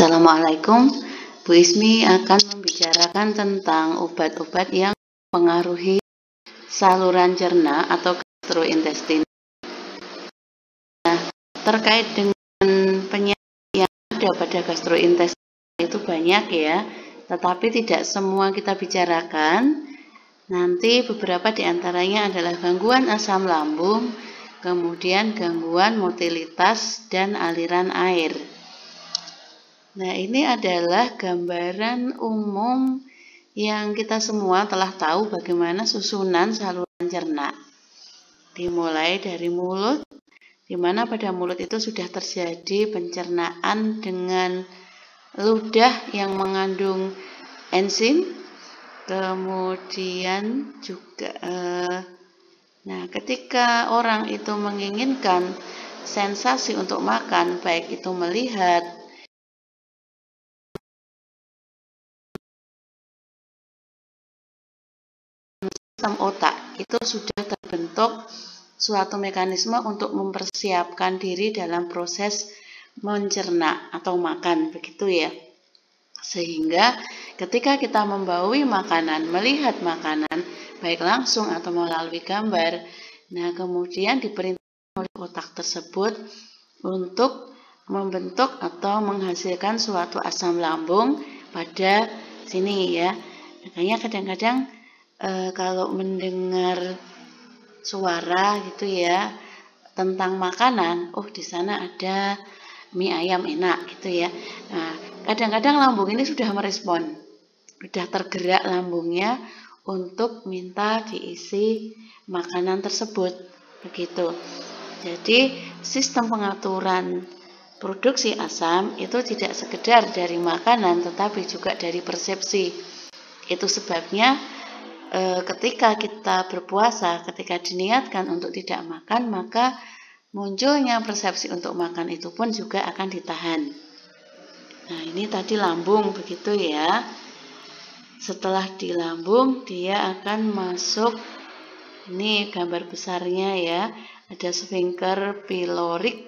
Assalamualaikum, Bu Ismi akan membicarakan tentang obat-obat yang mempengaruhi saluran cerna atau gastrointestinal. Nah, terkait dengan penyakit yang ada pada gastrointestinal itu banyak ya, tetapi tidak semua kita bicarakan. Nanti beberapa diantaranya adalah gangguan asam lambung, kemudian gangguan motilitas dan aliran air. Nah, ini adalah gambaran umum yang kita semua telah tahu bagaimana susunan saluran cerna. Dimulai dari mulut, di mana pada mulut itu sudah terjadi pencernaan dengan ludah yang mengandung enzim, kemudian juga ketika orang itu menginginkan sensasi untuk makan, baik itu melihat, sistem otak itu sudah terbentuk suatu mekanisme untuk mempersiapkan diri dalam proses mencerna atau makan, begitu ya. Sehingga ketika kita membaui makanan, melihat makanan, baik langsung atau melalui gambar, nah kemudian diperintahkan oleh otak tersebut untuk membentuk atau menghasilkan suatu asam lambung pada sini ya. Makanya kadang-kadang kalau mendengar suara gitu ya tentang makanan, oh di sana ada mie ayam enak gitu ya. Nah, kadang-kadang lambung ini sudah merespon, sudah tergerak lambungnya untuk minta diisi makanan tersebut, begitu. Jadi sistem pengaturan produksi asam itu tidak sekedar dari makanan, tetapi juga dari persepsi. Itu sebabnya ketika kita berpuasa, ketika diniatkan untuk tidak makan, maka munculnya persepsi untuk makan itu pun juga akan ditahan. Nah, ini tadi lambung begitu ya. Setelah di lambung, dia akan masuk, ini gambar besarnya ya, ada sphincter pyloric.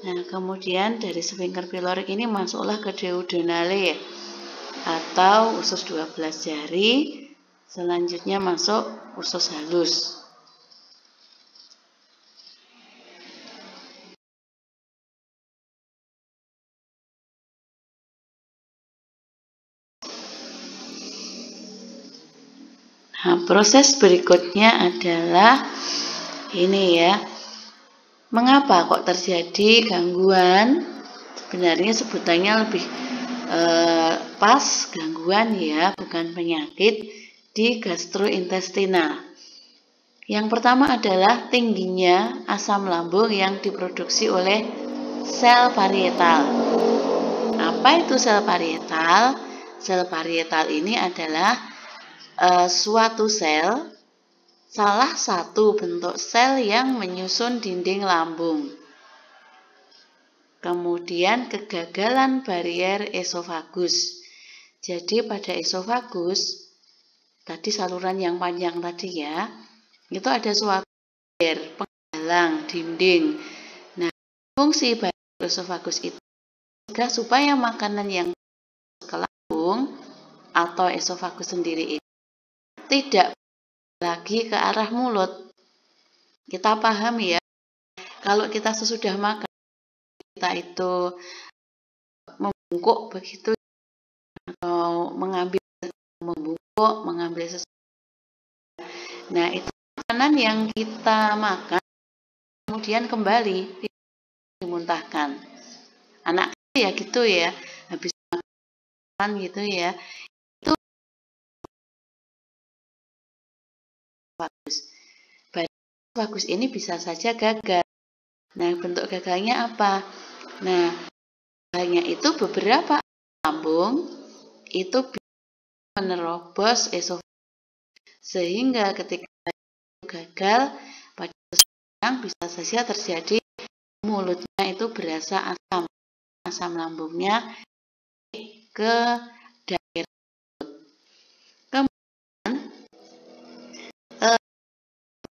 Nah, kemudian dari sphincter pyloric ini masuklah ke duodenale atau usus 12 jari. Selanjutnya masuk usus halus. Nah, proses berikutnya adalah ini ya. Mengapa kok terjadi gangguan? Sebenarnya sebutannya lebih pas gangguan ya, bukan penyakit di gastrointestinal. Yang pertama adalah tingginya asam lambung yang diproduksi oleh sel parietal. Apa itu sel parietal? Sel parietal ini adalah suatu sel, salah satu bentuk sel yang menyusun dinding lambung. Kemudian kegagalan barier esofagus. Jadi pada esofagus, tadi saluran yang panjang tadi ya, itu ada suatu barier, penghalang, dinding. Nah, fungsi barier esofagus itu supaya makanan yang ke lambung atau esofagus sendiri itu tidak lagi ke arah mulut. Kita paham ya, kalau kita sesudah makan, kita itu membungkuk begitu, atau mengambil sesuatu. Nah, itu makanan yang kita makan kemudian kembali dimuntahkan. Anak ya gitu ya, habis makan gitu ya, itu bagus ini bisa saja gagal. Nah, bentuk gagalnya apa? Nah, gagalnya itu beberapa lambung itu bisa menerobos esofagus, sehingga ketika gagal pada seseorang bisa saja terjadi mulutnya itu berasa asam lambungnya ke daerah mulut. Kemudian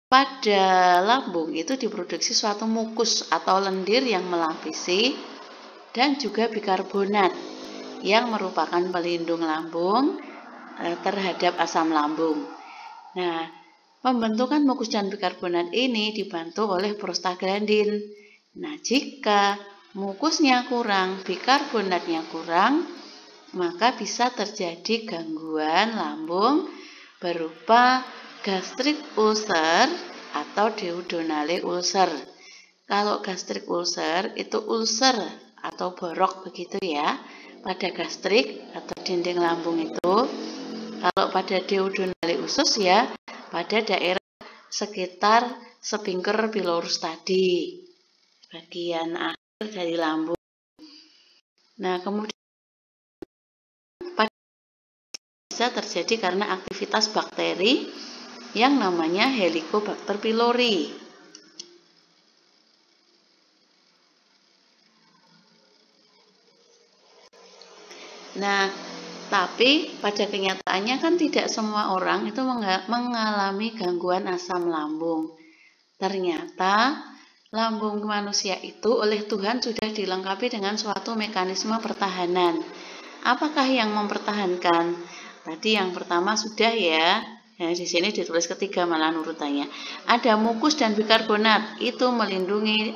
pada lambung itu diproduksi suatu mukus atau lendir yang melapisi dan juga bikarbonat yang merupakan pelindung lambung terhadap asam lambung. Nah, pembentukan mukus dan bikarbonat ini dibantu oleh prostaglandin. Nah, jika mukusnya kurang, bikarbonatnya kurang, maka bisa terjadi gangguan lambung berupa gastric ulcer atau duodenal ulcer. Kalau gastric ulcer itu ulcer atau borok begitu ya, pada gastrik atau dinding lambung itu. Kalau pada duodenal ulcer ya pada daerah sekitar sphincter pylorus tadi, bagian akhir dari lambung. Nah, kemudian bisa terjadi karena aktivitas bakteri yang namanya Helicobacter pylori. Nah, tapi pada kenyataannya kan tidak semua orang itu mengalami gangguan asam lambung. Ternyata lambung manusia itu oleh Tuhan sudah dilengkapi dengan suatu mekanisme pertahanan. Apakah yang mempertahankan? Tadi yang pertama sudah ya. Di sini ditulis ketiga malah urutannya. Ada mukus dan bikarbonat, itu melindungi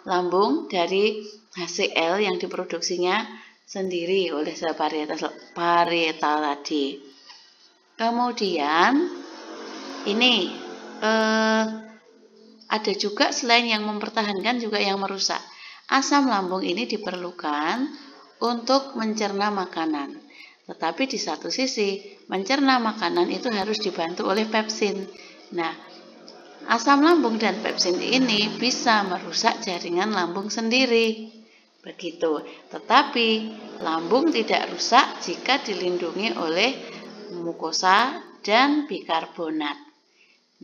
lambung dari HCl yang diproduksinya sendiri oleh sel parietal tadi. Kemudian ini ada juga selain yang mempertahankan juga yang merusak. Asam lambung ini diperlukan untuk mencerna makanan. Tetapi di satu sisi, mencerna makanan itu harus dibantu oleh pepsin. Nah, asam lambung dan pepsin ini bisa merusak jaringan lambung sendiri. Begitu. Tetapi lambung tidak rusak jika dilindungi oleh mukosa dan bikarbonat.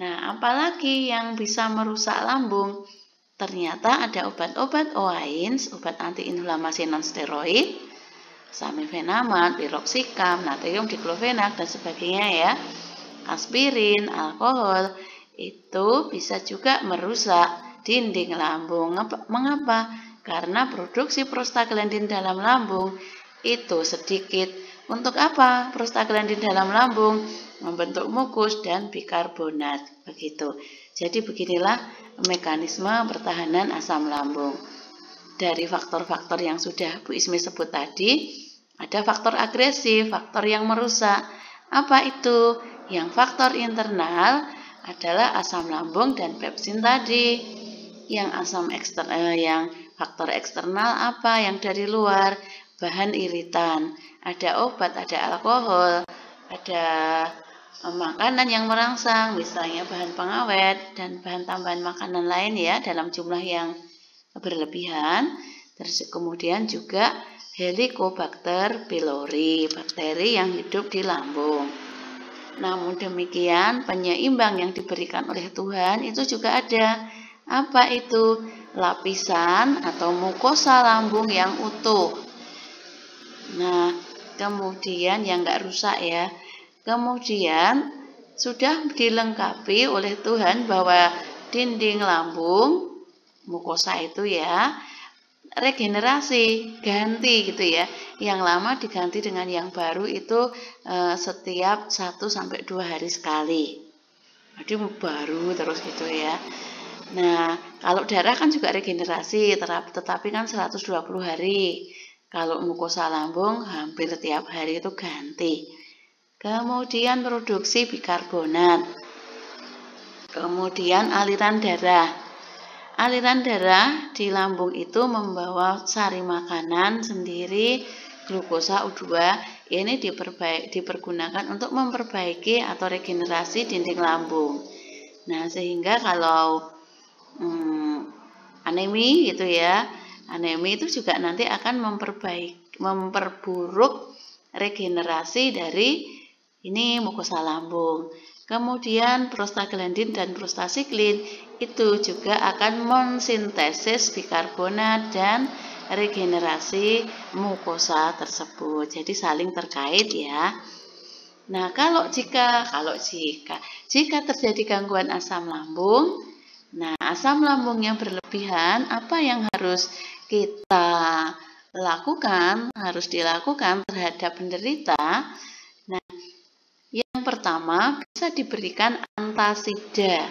Nah, apalagi yang bisa merusak lambung? Ternyata ada obat-obat OAINS, obat antiinflamasi non-steroid, samifenamat, piroxicam, natrium diklofenak, dan sebagainya ya. Aspirin, alkohol, itu bisa juga merusak dinding lambung. Mengapa? Karena produksi prostaglandin dalam lambung itu sedikit. Untuk apa? Prostaglandin dalam lambung membentuk mukus dan bikarbonat. Begitu. Jadi beginilah mekanisme pertahanan asam lambung. Dari faktor-faktor yang sudah Bu Ismi sebut tadi, ada faktor agresif, faktor yang merusak. Apa itu? Yang faktor internal adalah asam lambung dan pepsin tadi. Yang faktor eksternal apa? Yang dari luar, bahan iritan. Ada obat, ada alkohol, ada makanan yang merangsang, misalnya bahan pengawet dan bahan tambahan makanan lain ya dalam jumlah yang berlebihan. Terus kemudian juga Helicobacter pylori, bakteri yang hidup di lambung. Namun demikian, penyeimbang yang diberikan oleh Tuhan itu juga ada. Apa itu? Lapisan atau mukosa lambung yang utuh. Nah, kemudian yang enggak rusak ya. Kemudian sudah dilengkapi oleh Tuhan bahwa dinding lambung, mukosa itu ya, regenerasi, ganti gitu ya. Yang lama diganti dengan yang baru itu setiap 1-2 hari sekali. Jadi baru terus gitu ya. Nah, kalau darah kan juga regenerasi, tetapi kan 120 hari. Kalau mukosa lambung hampir tiap hari itu ganti. Kemudian produksi bikarbonat. Kemudian aliran darah. Aliran darah di lambung itu membawa sari makanan sendiri, glukosa U2. Ini dipergunakan untuk memperbaiki atau regenerasi dinding lambung. Nah, sehingga kalau anemi gitu ya, anemi itu juga nanti akan memperburuk regenerasi dari ini mukosa lambung. Kemudian prostaglandin dan prostasiklin itu juga akan mensintesis bikarbonat dan regenerasi mukosa tersebut. Jadi saling terkait ya. Nah, jika terjadi gangguan asam lambung, nah asam lambung yang berlebihan, apa yang harus kita lakukan, harus dilakukan terhadap penderita. Nah, yang pertama bisa diberikan antasida.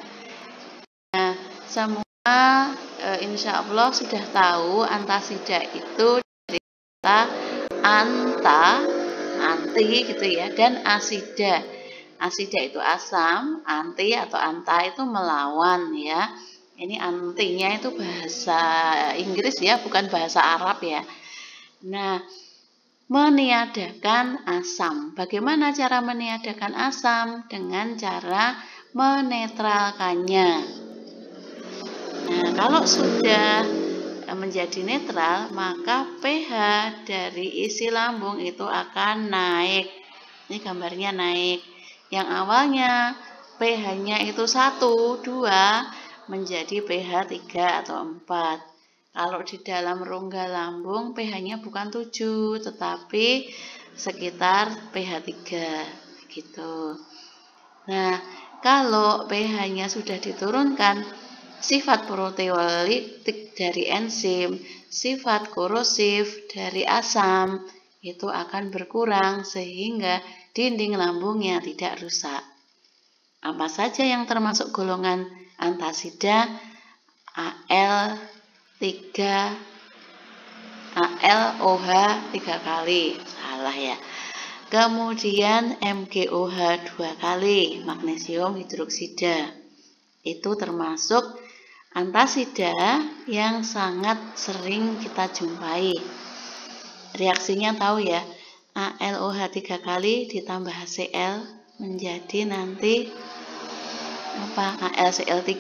Nah, semua insya Allah sudah tahu antasida itu dari kata anti gitu ya, dan asida. Asida itu asam, anti atau anta itu melawan ya. Ini antinya itu bahasa Inggris ya, bukan bahasa Arab ya. Nah, meniadakan asam. Bagaimana cara meniadakan asam? Dengan cara menetralkannya. Nah, kalau sudah menjadi netral, maka pH dari isi lambung itu akan naik. Ini gambarnya naik. Yang awalnya pH-nya itu 1, 2 menjadi pH 3 atau 4. Kalau di dalam rongga lambung pH-nya bukan 7, tetapi sekitar pH 3 gitu. Nah, kalau pH-nya sudah diturunkan, sifat proteolitik dari enzim, sifat korosif dari asam itu akan berkurang sehingga dinding lambungnya tidak rusak. Apa saja yang termasuk golongan antasida? ALOH 3 kali, salah ya. Kemudian MgOH 2 kali, magnesium hidroksida. Itu termasuk antasida yang sangat sering kita jumpai. Reaksinya tahu ya, ALOH 3 kali ditambah HCl menjadi nanti AlCl3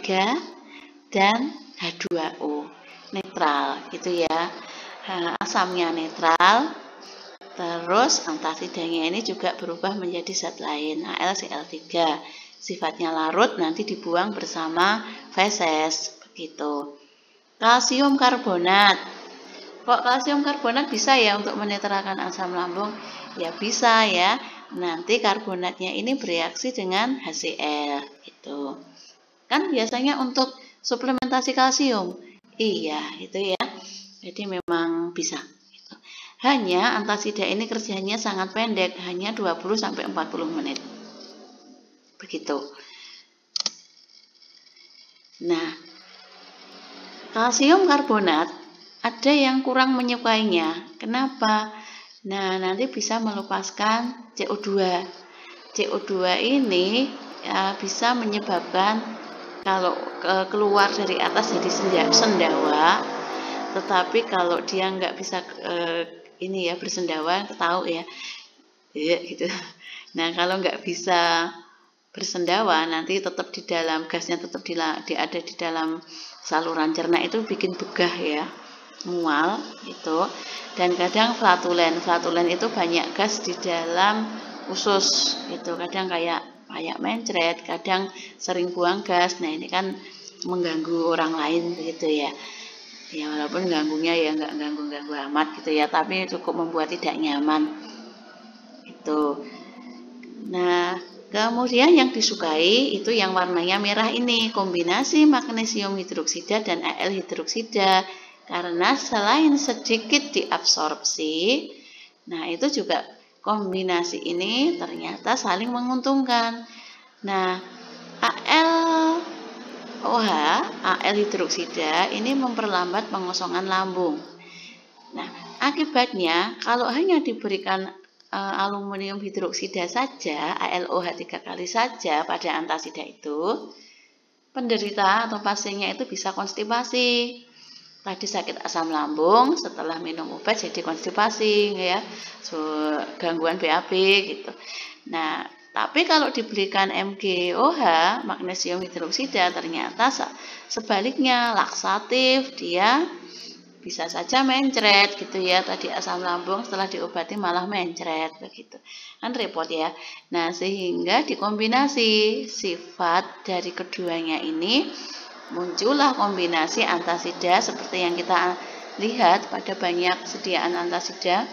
dan H2O netral gitu ya. Asamnya netral, terus antasidanya ini juga berubah menjadi zat lain, AlCl3. Sifatnya larut, nanti dibuang bersama feses begitu. Kalsium karbonat. Kok kalsium karbonat bisa ya untuk menetralkan asam lambung? Ya bisa ya. Nanti karbonatnya ini bereaksi dengan HCl gitu. Kan biasanya untuk suplementasi kalsium. Iya, itu ya. Jadi memang bisa gitu. Hanya antasida ini kerjanya sangat pendek, hanya 20-40 menit. Begitu. Nah, kalsium karbonat ada yang kurang menyukainya. Kenapa? Nah, nanti bisa melepaskan CO2. CO2 ini ya, bisa menyebabkan kalau keluar dari atas jadi sendawa. Tetapi kalau dia nggak bisa ini ya bersendawa, tahu ya, gitu. Nah, kalau nggak bisa bersendawa, nanti tetap di dalam gasnya tetap ada di dalam saluran cerna, itu bikin begah ya, mual itu. Dan kadang flatulen itu banyak gas di dalam usus itu, kadang kayak mencret, kadang sering buang gas. Nah, ini kan mengganggu orang lain begitu ya. Ya walaupun ganggunya ya nggak ganggu amat gitu ya, tapi cukup membuat tidak nyaman itu. Nah, kemudian yang disukai itu yang warnanya merah ini, kombinasi magnesium hidroksida dan Al hidroksida, karena selain sedikit diabsorpsi, nah itu juga kombinasi ini ternyata saling menguntungkan. Nah, Al hidroksida ini memperlambat pengosongan lambung. Nah, akibatnya kalau hanya diberikan aluminium hidroksida saja, ALOH 3 kali saja pada antasida itu, penderita atau pasiennya itu bisa konstipasi. Tadi sakit asam lambung, setelah minum obat jadi konstipasi ya, gangguan BAB gitu. Nah, tapi kalau diberikan MgOH, magnesium hidroksida, ternyata sebaliknya laksatif, dia bisa saja mencret gitu ya. Tadi asam lambung setelah diobati malah mencret begitu. Kan repot ya. Nah, sehingga dikombinasi sifat dari keduanya ini, muncullah kombinasi antasida seperti yang kita lihat pada banyak sediaan antasida,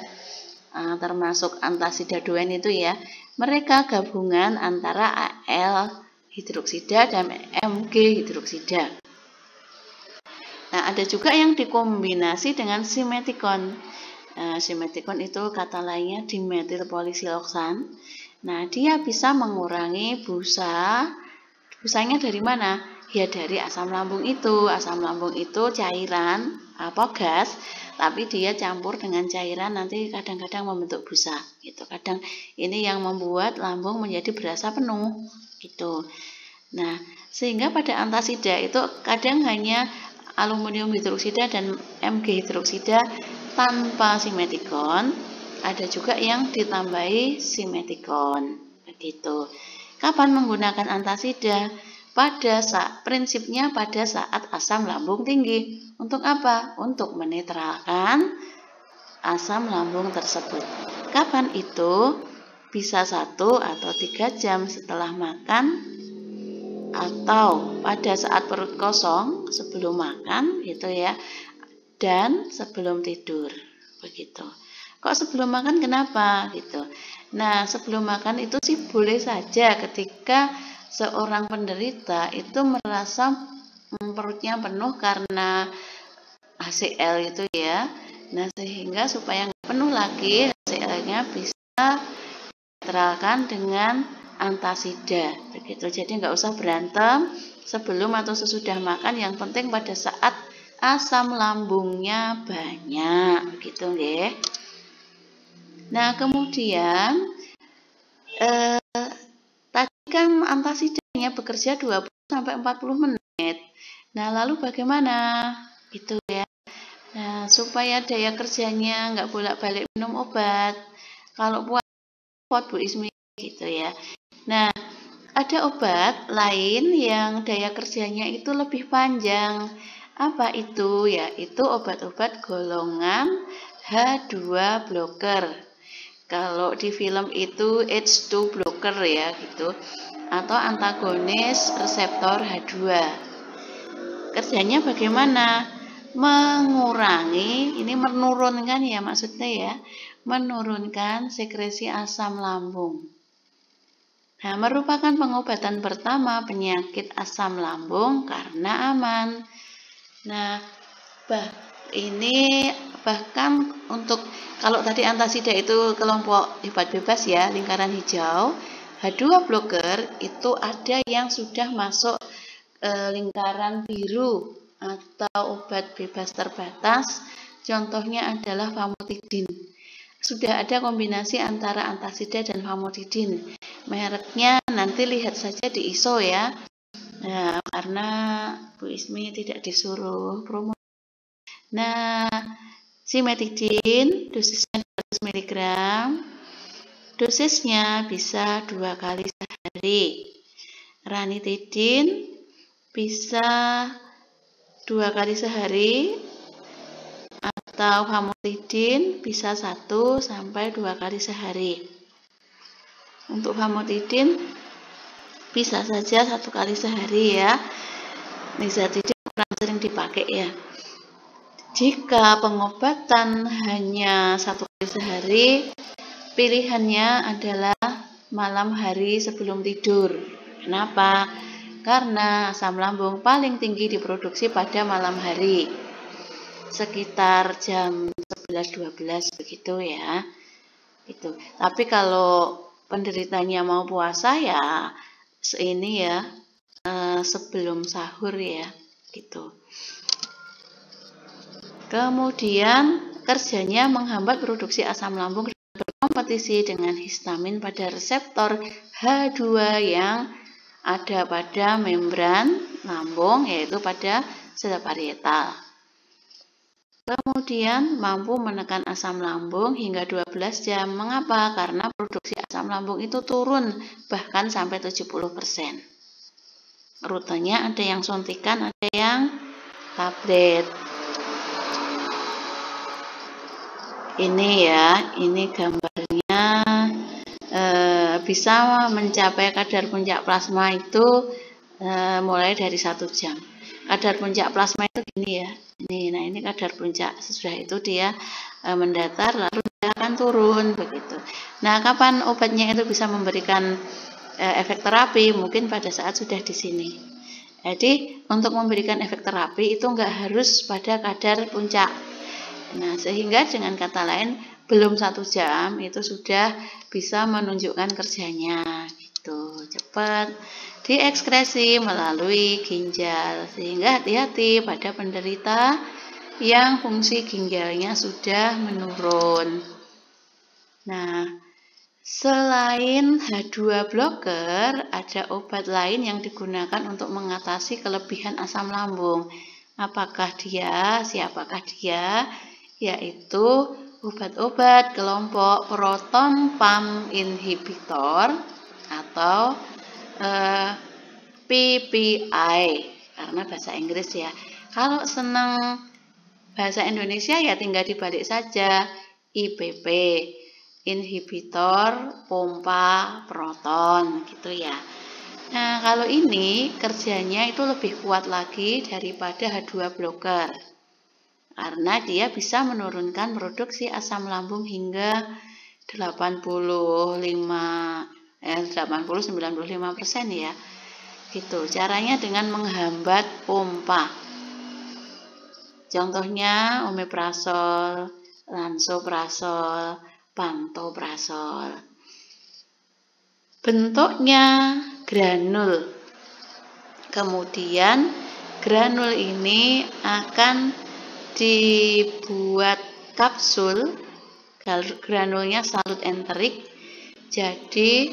termasuk antasida Doen itu ya. Mereka gabungan antara Al hidroksida dan Mg hidroksida. Nah, ada juga yang dikombinasi dengan simetikon. Simetikon itu kata lainnya dimetilpolisiloksan. Nah, dia bisa mengurangi busa. Busanya dari mana? Ya dari asam lambung itu. Asam lambung itu cairan apa gas, tapi dia campur dengan cairan nanti kadang-kadang membentuk busa. Gitu. Kadang ini yang membuat lambung menjadi berasa penuh. Gitu. Nah, sehingga pada antasida itu kadang hanya aluminium hidroksida dan Mg hidroksida tanpa simetikon, ada juga yang ditambahi simetikon. Begitu. Kapan menggunakan antasida? Prinsipnya pada saat asam lambung tinggi. Untuk apa? Untuk menetralkan asam lambung tersebut. Kapan itu? Bisa 1 atau 3 jam setelah makan, atau pada saat perut kosong sebelum makan gitu ya, dan sebelum tidur. Begitu. Kok sebelum makan kenapa gitu? Nah, sebelum makan itu sih boleh saja ketika seorang penderita itu merasa perutnya penuh karena HCl itu ya. Nah, sehingga supaya nggak penuh lagi, HCl-nya bisa diteralkan dengan antasida. Begitu. Jadi nggak usah berantem sebelum atau sesudah makan. Yang penting pada saat asam lambungnya banyak, gitu nggih. Nah, kemudian tadi kan antasidanya bekerja 20 sampai 40 menit. Nah, lalu bagaimana? Gitu ya. Nah, supaya daya kerjanya nggak bolak-balik minum obat. Kalau puasa Bu Ismi gitu ya. Nah, ada obat lain yang daya kerjanya itu lebih panjang. Apa itu? Ya, itu obat-obat golongan H2 blocker. Kalau di film itu H2 blocker ya gitu. Atau antagonis reseptor H2. Kerjanya bagaimana? Mengurangi, ini menurunkan ya maksudnya ya, menurunkan sekresi asam lambung. Nah, merupakan pengobatan pertama penyakit asam lambung karena aman. Nah, ini bahkan untuk kalau tadi antasida itu kelompok obat bebas ya, lingkaran hijau, H2 blocker itu ada yang sudah masuk lingkaran biru atau obat bebas terbatas. Contohnya adalah famotidin. Sudah ada kombinasi antara antasida dan famotidin. Mereknya nanti lihat saja di ISO ya. Nah, karena Bu Ismi tidak disuruh promo. Nah, simetidin dosisnya 200 mg. Dosisnya bisa 2 kali sehari. Ranitidin bisa 2 kali sehari. Atau famotidin bisa 1 sampai 2 kali sehari. Untuk famotidin bisa saja 1 kali sehari ya. Nizatidin kurang sering dipakai ya. Jika pengobatan hanya 1 kali sehari, pilihannya adalah malam hari sebelum tidur. Kenapa? Karena asam lambung paling tinggi diproduksi pada malam hari. Sekitar jam 11-12 begitu ya. Itu. Tapi kalau penderitanya mau puasa ya ini ya sebelum sahur ya gitu. Kemudian kerjanya menghambat produksi asam lambung dan berkompetisi dengan histamin pada reseptor H2 yang ada pada membran lambung, yaitu pada sel parietal. Kemudian mampu menekan asam lambung hingga 12 jam. Mengapa? Karena produksi asam lambung itu turun bahkan sampai 70%. Rutenya ada yang suntikan, ada yang tablet. Ini ya, ini gambarnya bisa mencapai kadar puncak plasma itu mulai dari 1 jam. Kadar puncak plasma itu gini ya. Nah ini kadar puncak. Sesudah itu dia mendatar lalu dia akan turun begitu. Nah, kapan obatnya itu bisa memberikan efek terapi? Mungkin pada saat sudah di sini. Jadi untuk memberikan efek terapi itu nggak harus pada kadar puncak. Nah, sehingga dengan kata lain belum 1 jam itu sudah bisa menunjukkan kerjanya gitu. Cepat diekskresi melalui ginjal, sehingga hati-hati pada penderita yang fungsi ginjalnya sudah menurun. Nah, selain H2 blocker, ada obat lain yang digunakan untuk mengatasi kelebihan asam lambung. Siapakah dia? Yaitu obat-obat kelompok proton pump inhibitor atau PPI karena bahasa Inggris ya. Kalau senang bahasa Indonesia ya tinggal dibalik saja, IPP, inhibitor pompa proton gitu ya. Nah, kalau ini kerjanya itu lebih kuat lagi daripada H2 blocker. Karena dia bisa menurunkan produksi asam lambung hingga 80-95% ya. Gitu. Caranya dengan menghambat pompa. Contohnya omeprazol, lansoprazol, pantoprazol. Bentuknya granul. Kemudian granul ini akan dibuat kapsul, granulnya salut enterik. Jadi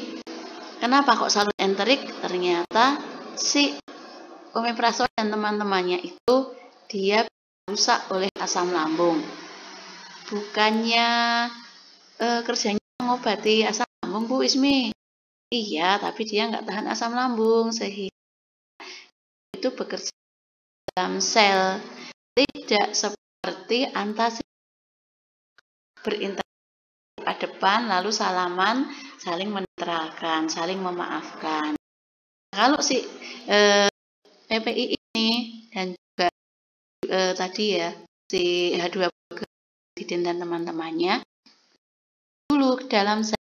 kenapa kok salut enterik? Ternyata si omeprazol dan teman-temannya itu dia rusak oleh asam lambung. Bukannya kerjanya mengobati asam lambung, Bu Ismi. Iya, tapi dia nggak tahan asam lambung, sehingga itu bekerja dalam sel. Tidak seperti antasid berinteraksi ke depan lalu salaman, saling menetralkan, saling memaafkan. Kalau si PPI ini dan juga tadi ya si H2 dan teman-temannya dulu ke dalam sel,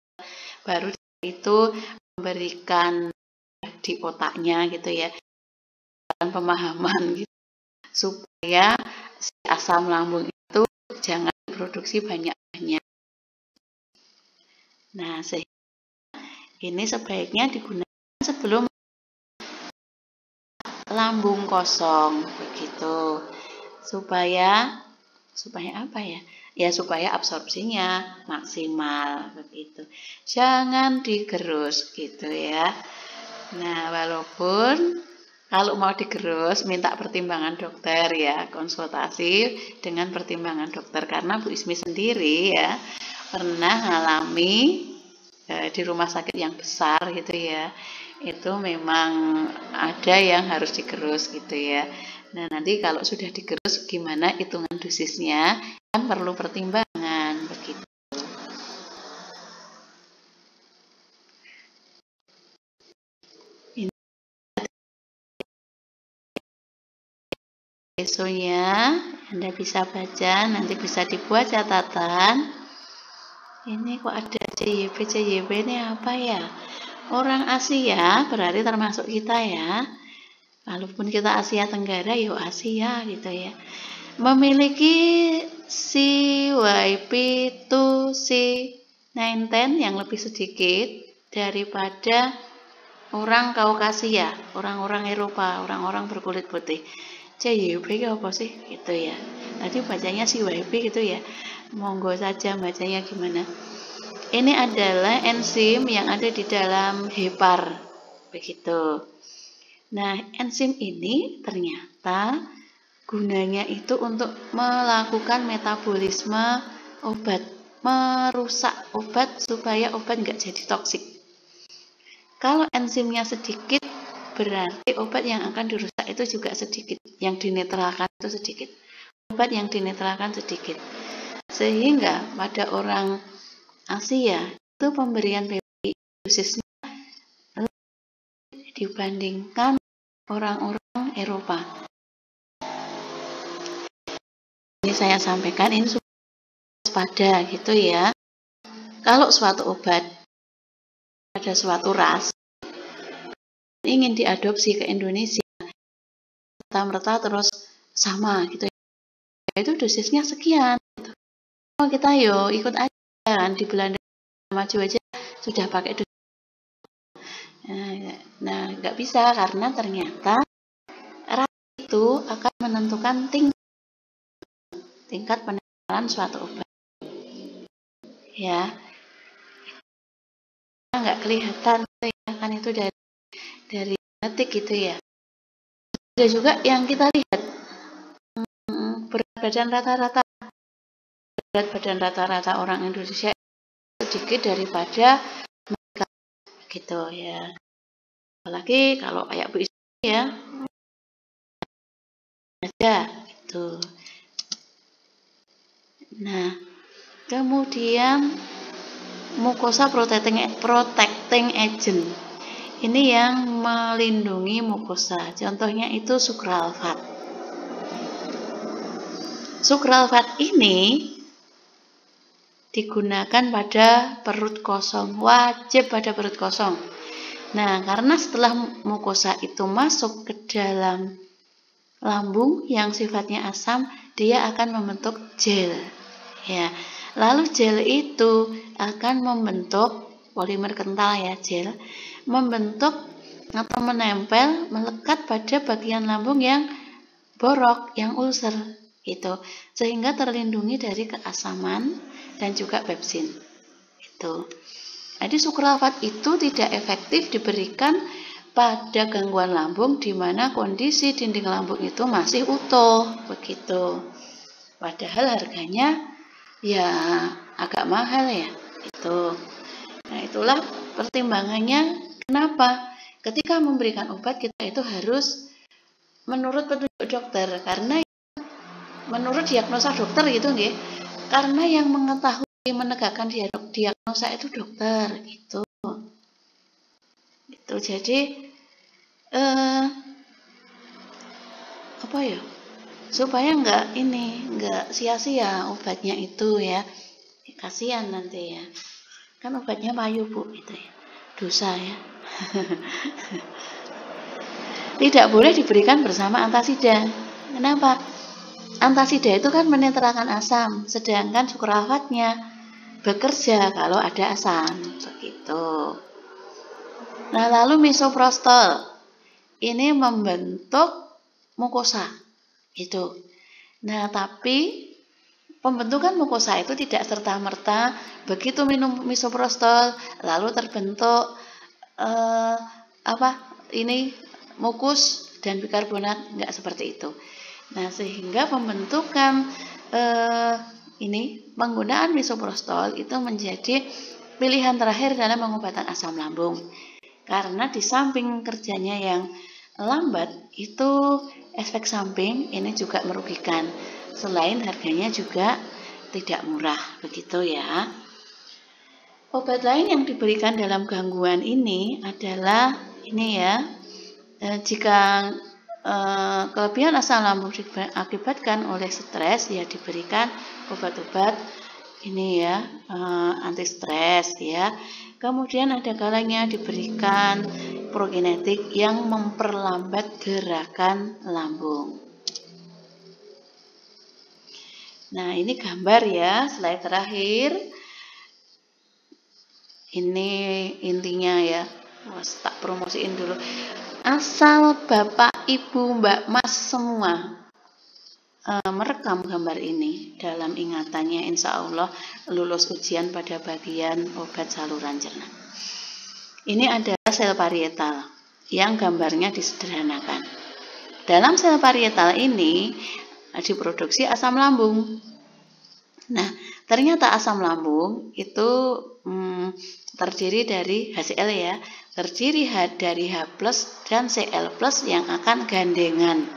baru itu memberikan di otaknya gitu ya, pemahaman gitu supaya si asam lambung itu jangan diproduksi banyak-banyak. Nah, sehingga ini sebaiknya digunakan sebelum lambung kosong begitu. Supaya apa ya? Ya supaya absorpsinya maksimal begitu. Jangan digerus gitu ya. Nah, walaupun kalau mau digerus, minta pertimbangan dokter ya, konsultasi dengan pertimbangan dokter. Karena Bu Ismi sendiri ya, pernah mengalami di rumah sakit yang besar gitu ya, itu memang ada yang harus digerus gitu ya. Nah, nanti kalau sudah digerus, gimana hitungan dosisnya, kan perlu pertimbangan begitu. Besoknya Anda bisa baca, nanti bisa dibuat catatan. Ini kok ada CYP ini apa ya? Orang Asia berarti termasuk kita ya. Walaupun kita Asia Tenggara, yuk Asia gitu ya. Memiliki CYP2C19 yang lebih sedikit daripada orang Kaukasia, orang-orang Eropa, orang-orang berkulit putih. CYP apa sih gitu ya, tadi bacanya CYP gitu ya, monggo saja bacanya gimana. Ini adalah enzim yang ada di dalam hepar begitu. Nah, enzim ini ternyata gunanya itu untuk melakukan metabolisme obat, merusak obat supaya obat nggak jadi toksik. Kalau enzimnya sedikit, berarti obat yang akan dirusak itu juga sedikit, yang dinetralkan itu sedikit, obat yang dinetralkan sedikit. Sehingga pada orang Asia itu pemberian PPI dosisnya dibandingkan orang-orang Eropa. Ini saya sampaikan ini pada gitu ya. Kalau suatu obat ada suatu ras ingin diadopsi ke Indonesia, serta-merta terus sama gitu ya. Itu dosisnya sekian gitu. Oh, kita yo ikut aja di Belanda maju aja sudah pakai dosis. Nah, nggak bisa karena ternyata rasa itu akan menentukan tingkat penetralan suatu obat. Ya, nggak kelihatan ya kan, itu dari genetik gitu ya. Ada juga yang kita lihat berat badan rata-rata orang Indonesia sedikit daripada mereka gitu ya. Apalagi kalau kayak Bu Istri ya, ada gitu. Nah, kemudian mucosa protecting agent. Ini yang melindungi mukosa. Contohnya itu sukralfat. Sukralfat ini digunakan pada perut kosong, wajib pada perut kosong. Nah, karena setelah mukosa itu masuk ke dalam lambung yang sifatnya asam, dia akan membentuk gel. Ya, lalu gel itu akan membentuk polimer kental ya, gel, membentuk atau menempel, melekat pada bagian lambung yang borok, yang ulcer itu, sehingga terlindungi dari keasaman dan juga pepsin. Itu. Jadi sukralfat itu tidak efektif diberikan pada gangguan lambung di mana kondisi dinding lambung itu masih utuh begitu. Padahal harganya ya agak mahal ya itu. Nah, itulah pertimbangannya kenapa ketika memberikan obat kita itu harus menurut petunjuk dokter, karena menurut diagnosa dokter gitu nggih. Karena yang mengetahui menegakkan diagnosa itu dokter gitu. Itu jadi apa ya? Supaya nggak sia-sia obatnya itu ya. Kasihan nanti ya. Kan obatnya payu Bu itu ya. Dosa ya. Tidak boleh diberikan bersama antasida. Kenapa? Antasida itu kan menetralkan asam, sedangkan sukralfatnya bekerja kalau ada asam, begitu. Nah, lalu misoprostol ini membentuk mukosa, itu. Nah, tapi pembentukan mukosa itu tidak serta-merta begitu minum misoprostol lalu terbentuk mukus dan bikarbonat, enggak seperti itu. Nah, sehingga pembentukan penggunaan misoprostol itu menjadi pilihan terakhir dalam pengobatan asam lambung. Karena di samping kerjanya yang lambat, itu efek samping ini juga merugikan. Selain harganya juga tidak murah, begitu ya. Obat lain yang diberikan dalam gangguan ini adalah jika kelebihan asam lambung diakibatkan oleh stres, ya diberikan obat-obat anti stres ya. Kemudian ada kalanya diberikan prokinetik yang memperlambat gerakan lambung. Nah, ini gambar ya, slide terakhir. Ini intinya ya. Tak promosiin dulu. Asal Bapak, Ibu, Mbak, Mas semua merekam gambar ini dalam ingatannya, insya Allah lulus ujian pada bagian obat saluran cerna. Ini adalah sel parietal yang gambarnya disederhanakan. Dalam sel parietal ini diproduksi asam lambung. Nah, ternyata asam lambung itu terdiri dari HCl ya, terdiri dari H+ dan Cl+ yang akan gandengan.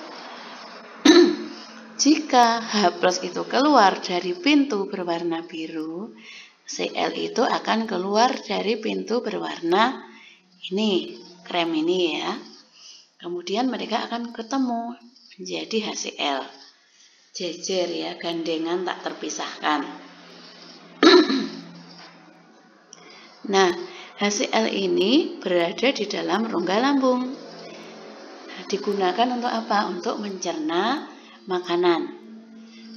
Jika H+ itu keluar dari pintu berwarna biru, Cl itu akan keluar dari pintu berwarna krem ini ya. Kemudian mereka akan ketemu menjadi HCl. Jejer ya, gandengan tak terpisahkan. Nah, HCl ini berada di dalam rongga lambung. Nah, digunakan untuk apa? Untuk mencerna makanan.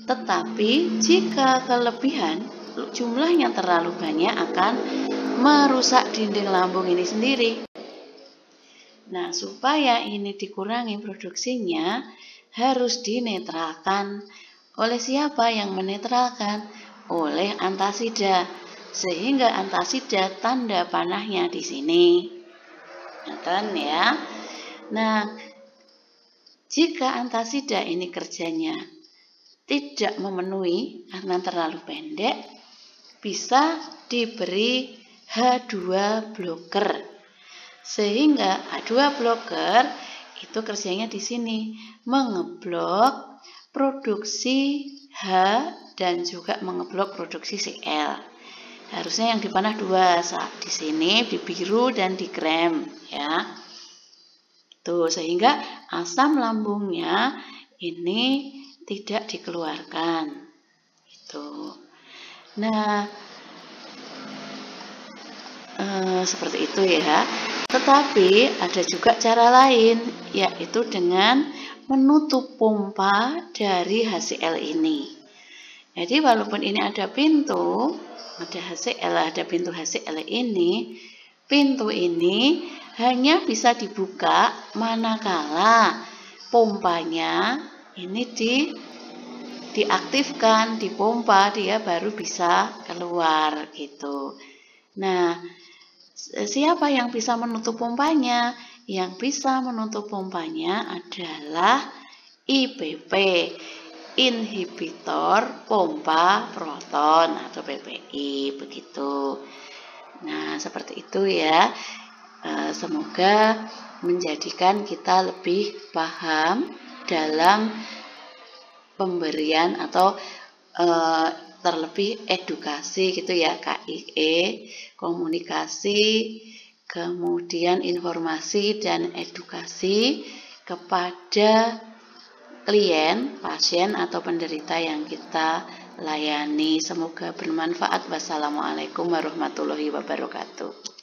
Tetapi jika kelebihan, jumlahnya terlalu banyak akan merusak dinding lambung ini sendiri. Nah, supaya ini dikurangi produksinya, harus dinetralkan. Oleh siapa yang menetralkan? Oleh antasida. Sehingga antasida tanda panahnya di sini. Nonton ya. Nah, jika antasida ini kerjanya tidak memenuhi karena terlalu pendek, bisa diberi H2 blocker. Sehingga H2 blocker itu kerjanya di sini, mengeblok produksi H dan juga mengeblok produksi Cl. Harusnya yang dipanah 2, di sini di biru dan di krem ya. Tuh, sehingga asam lambungnya ini tidak dikeluarkan. Itu. Nah, seperti itu ya. Tetapi ada juga cara lain, yaitu dengan menutup pompa dari HCl ini. Jadi walaupun ini ada pintu, ada pintu HCl ini, pintu ini hanya bisa dibuka manakala pompanya ini diaktifkan, dipompa, dia baru bisa keluar gitu. Nah, siapa yang bisa menutup pompanya? Yang bisa menutup pompanya adalah IPP, inhibitor pompa proton atau PPI begitu. Nah, seperti itu ya. Semoga menjadikan kita lebih paham dalam pemberian atau terlebih edukasi gitu ya, KIE, komunikasi, kemudian informasi dan edukasi kepada klien, pasien atau penderita yang kita layani. Semoga bermanfaat. Wassalamualaikum warahmatullahi wabarakatuh.